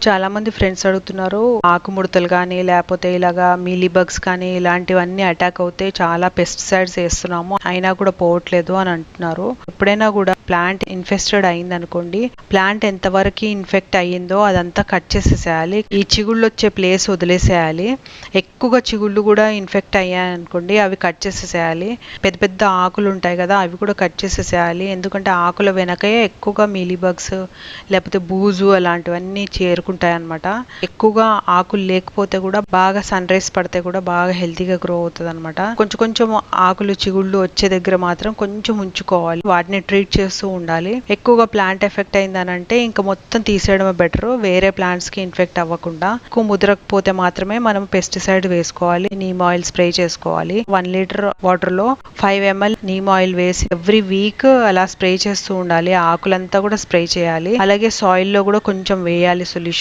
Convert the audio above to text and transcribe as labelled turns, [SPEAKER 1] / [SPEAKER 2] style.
[SPEAKER 1] చాలా మంది ఫ్రెండ్స్ అడుగుతున్నారు, ఆకుముడతలు కానీ లేకపోతే ఇలాగా మీలీ బగ్స్ కానీ ఇలాంటివన్నీ అటాక్ అవుతే చాలా పెస్టిసైడ్స్ వేస్తున్నాము అయినా కూడా పోవట్లేదు అని అంటున్నారు. ఎప్పుడైనా కూడా ప్లాంట్ ఇన్ఫెస్టెడ్ అయింది అనుకోండి, ప్లాంట్ ఎంతవరకు ఇన్ఫెక్ట్ అయ్యిందో అదంతా కట్ చేసేసేయాలి. ఈ చిగుళ్ళు వచ్చే ప్లేస్ వదిలేసేయాలి. ఎక్కువగా చిగుళ్ళు కూడా ఇన్ఫెక్ట్ అయ్యాయి అనుకోండి, అవి కట్ చేసేసేయాలి. పెద్ద పెద్ద ఆకులు ఉంటాయి కదా, అవి కూడా కట్ చేసేసేయాలి. ఎందుకంటే ఆకుల వెనకే ఎక్కువగా మీలీ బగ్స్ లేకపోతే బూజు అలాంటివన్నీ చేరుకుంటాయి అనమాట. ఎక్కువగా ఆకులు లేకపోతే కూడా బాగా సన్ రైజ్ పడితే కూడా బాగా హెల్తీగా గ్రో అవుతుంది అనమాట. కొంచెం కొంచెం ఆకులు చిగుళ్ళు వచ్చే దగ్గర మాత్రం కొంచెం ఉంచుకోవాలి, వాటిని ట్రీట్ చేస్తూ ఉండాలి. ఎక్కువగా ప్లాంట్ ఎఫెక్ట్ అయిందనంటే ఇంకా మొత్తం తీసేయడమే బెటర్, వేరే ప్లాంట్స్ కి ఇన్ఫెక్ట్ అవ్వకుండా. ఎక్కువ ముదరకపోతే మాత్రమే మనం పెస్టిసైడ్ వేసుకోవాలి, నీమ్ ఆయిల్ స్ప్రే చేసుకోవాలి. 1 లీటర్ వాటర్ లో 5 ml నీమ్ ఆయిల్ వేసి ఎవ్రీ వీక్ అలా స్ప్రే చేస్తూ ఉండాలి. ఆకులంతా కూడా స్ప్రే చేయాలి. అలాగే సాయిల్ లో కూడా కొంచెం వేయాలి సొల్యూషన్.